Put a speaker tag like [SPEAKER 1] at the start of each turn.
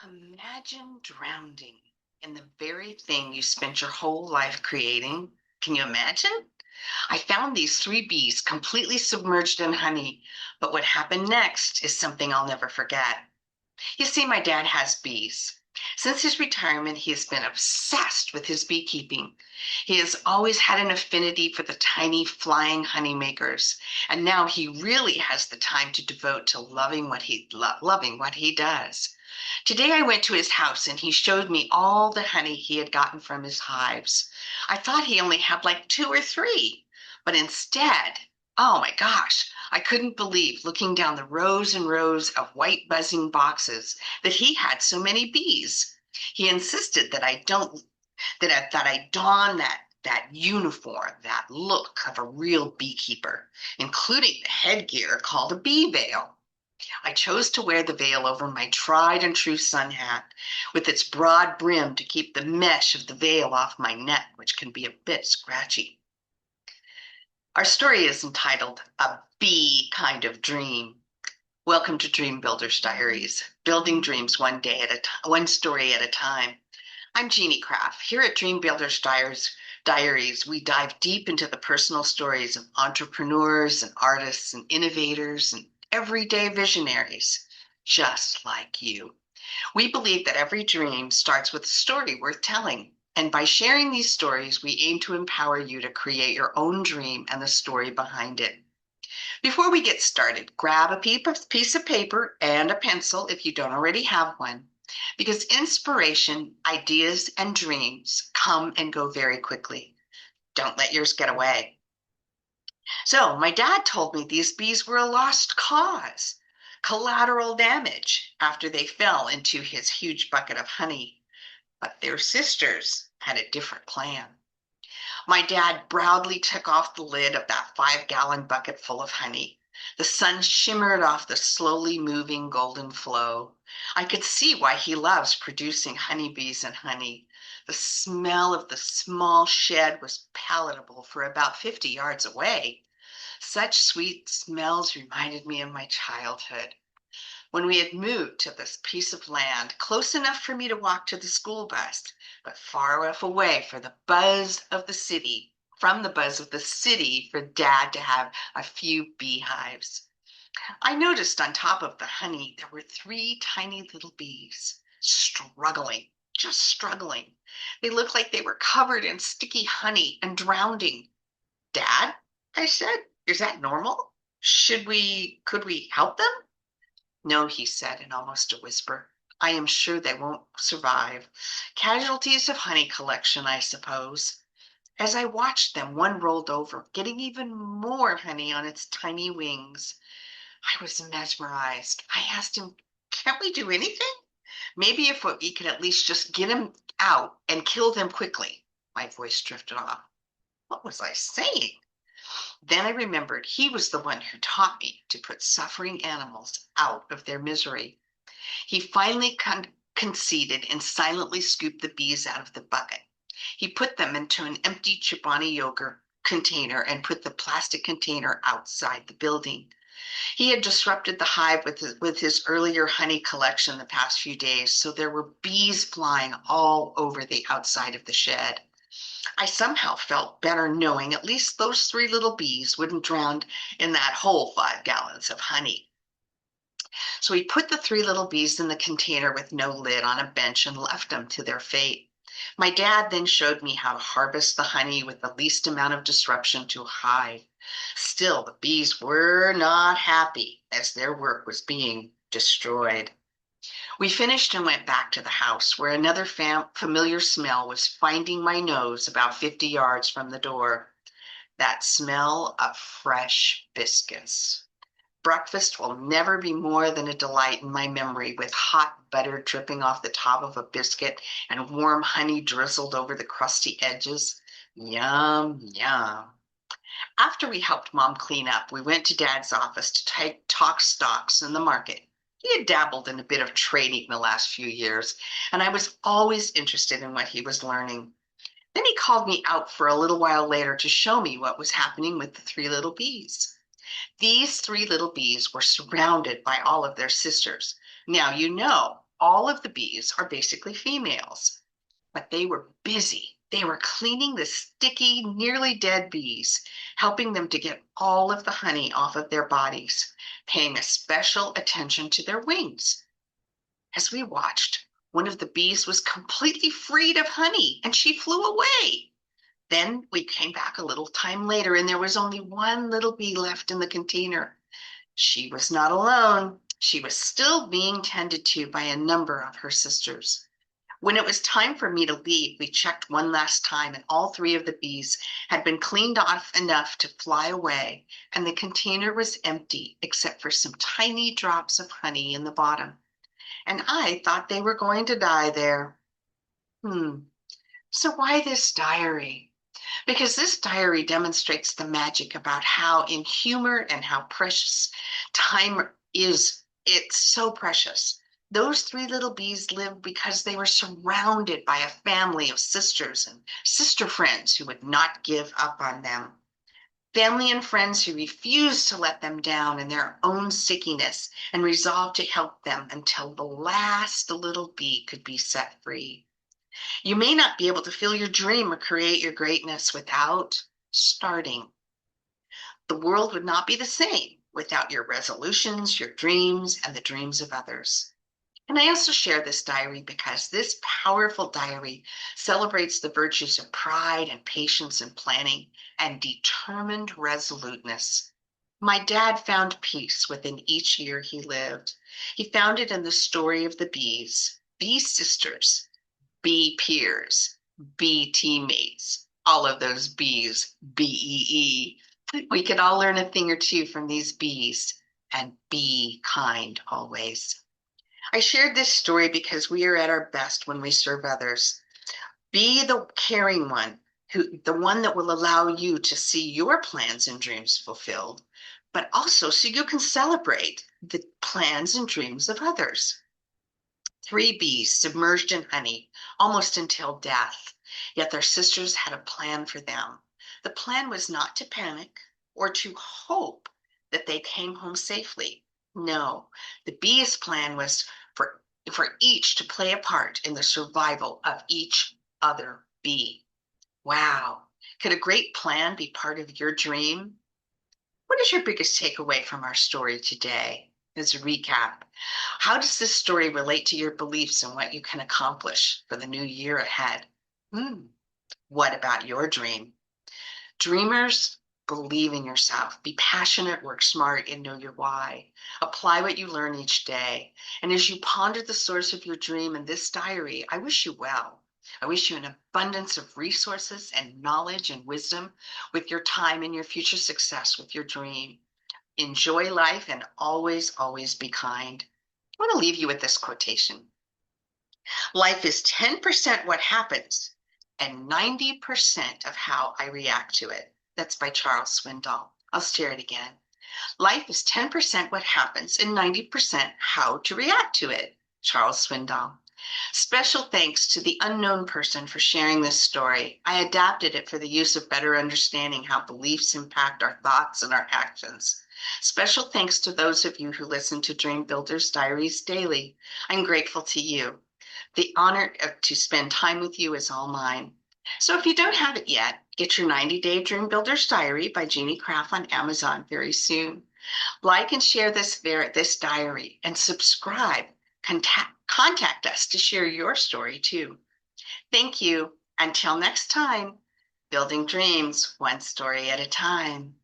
[SPEAKER 1] Imagine drowning in the very thing you spent your whole life creating. Can you imagine? I found these three bees completely submerged in honey, but what happened next is something I'll never forget. You see, my dad has bees. Since his retirement, he has been obsessed with his beekeeping. He has always had an affinity for the tiny flying honeymakers, and now he really has the time to devote to loving what he does. Today I went to his house and he showed me all the honey he had gotten from his hives. I thought he only had like two or three, but instead, oh my gosh, I couldn't believe looking down the rows and rows of white buzzing boxes that he had so many bees. He insisted that I don that uniform, that look of a real beekeeper, including the headgear called a bee veil. I chose to wear the veil over my tried and true sun hat with its broad brim to keep the mesh of the veil off my neck, which can be a bit scratchy. Our story is entitled A Bee Kind of Dream. Welcome to Dream Builders Diaries, building dreams one story at a time. I'm Jeannie Craft. Here at Dream Builders Diaries, we dive deep into the personal stories of entrepreneurs and artists and innovators and everyday visionaries, just like you. We believe that every dream starts with a story worth telling. And by sharing these stories, we aim to empower you to create your own dream and the story behind it. Before we get started, grab a piece of paper and a pencil if you don't already have one, because inspiration, ideas, and dreams come and go very quickly. Don't let yours get away. So, my dad told me these bees were a lost cause, collateral damage after they fell into his huge bucket of honey. But their sisters had a different plan. My dad proudly took off the lid of that 5-gallon bucket full of honey. The sun shimmered off the slowly moving golden flow. I could see why he loves producing honeybees and honey. The smell of the small shed was palatable for about 50 yards away. Such sweet smells reminded me of my childhood when we had moved to this piece of land close enough for me to walk to the school bus, but far enough away for the buzz of the city, from the buzz of the city for Dad to have a few beehives. I noticed on top of the honey there were three tiny little bees struggling, just struggling. They looked like they were covered in sticky honey and drowning. Dad, I said, is that normal? Could we help them? No, he said in almost a whisper. I am sure they won't survive. Casualties of honey collection, I suppose. As I watched them, one rolled over, getting even more honey on its tiny wings. I was mesmerized. I asked him, can't we do anything? Maybe if we could at least just get him out and kill them quickly. My voice drifted off. What was I saying? Then I remembered he was the one who taught me to put suffering animals out of their misery. He finally conceded and silently scooped the bees out of the bucket. He put them into an empty Chobani yogurt container and put the plastic container outside the building. He had disrupted the hive with his earlier honey collection the past few days, so there were bees flying all over the outside of the shed. I somehow felt better knowing at least those three little bees wouldn't drown in that whole 5 gallons of honey. So he put the three little bees in the container with no lid on a bench and left them to their fate. My dad then showed me how to harvest the honey with the least amount of disruption to a hive. Still, the bees were not happy as their work was being destroyed. We finished and went back to the house where another familiar smell was finding my nose about 50 yards from the door. That smell of fresh biscuits. Breakfast will never be more than a delight in my memory, with hot butter dripping off the top of a biscuit and warm honey drizzled over the crusty edges. Yum, yum. After we helped Mom clean up, we went to Dad's office to talk stocks in the market. He had dabbled in a bit of trading the last few years, and I was always interested in what he was learning. Then he called me out for a little while later to show me what was happening with the three little bees. These three little bees were surrounded by all of their sisters. Now, you know, All of the bees are basically females, but they were busy. They were cleaning the sticky, nearly dead bees, helping them to get all of the honey off of their bodies, paying a special attention to their wings. As we watched, one of the bees was completely freed of honey and she flew away. Then we came back a little time later and there was only one little bee left in the container. She was not alone. She was still being tended to by a number of her sisters. When it was time for me to leave, we checked one last time, and all three of the bees had been cleaned off enough to fly away, and the container was empty except for some tiny drops of honey in the bottom. And I thought they were going to die there. So why this diary? Because this diary demonstrates the magic about how in humor and how precious time is. It's so precious. Those three little bees lived because they were surrounded by a family of sisters and sister friends who would not give up on them. Family and friends who refused to let them down in their own stickiness and resolved to help them until the last little bee could be set free. You may not be able to feel your dream or create your greatness without starting. The world would not be the same without your resolutions, your dreams, and the dreams of others. And I also share this diary because this powerful diary celebrates the virtues of pride and patience and planning and determined resoluteness. My dad found peace within each year he lived. He found it in the story of the bees, bee sisters, bee peers, bee teammates, all of those bees, BEE. We could all learn a thing or two from these bees and be kind always. I shared this story because we are at our best when we serve others. Be the caring one, the one that will allow you to see your plans and dreams fulfilled, but also so you can celebrate the plans and dreams of others. Three bees submerged in honey almost until death, yet their sisters had a plan for them. The plan was not to panic or to hope that they came home safely. No, the bees' plan was for each to play a part in the survival of each other bee. Wow. Could a great plan be part of your dream? What is your biggest takeaway from our story today? As a recap, how does this story relate to your beliefs and what you can accomplish for the new year ahead? What about your dream? Dreamers, believe in yourself. Be passionate, work smart, and know your why. Apply what you learn each day. And as you ponder the source of your dream in this diary, I wish you well. I wish you an abundance of resources and knowledge and wisdom with your time and your future success with your dream. Enjoy life and always, always be kind. I want to leave you with this quotation. Life is 10% what happens and 90% of how I react to it. That's by Charles Swindoll. I'll share it again. Life is 10% what happens and 90% how to react to it. Charles Swindoll. Special thanks to the unknown person for sharing this story. I adapted it for the use of better understanding how beliefs impact our thoughts and our actions. Special thanks to those of you who listen to Dream Builders Diaries daily. I'm grateful to you. The honor to spend time with you is all mine. So if you don't have it yet, get your 90-Day Dream Builders Diary by Jeannie Craft on Amazon very soon. Like and share this diary and subscribe. Contact us to share your story too. Thank you. Until next time, building dreams one story at a time.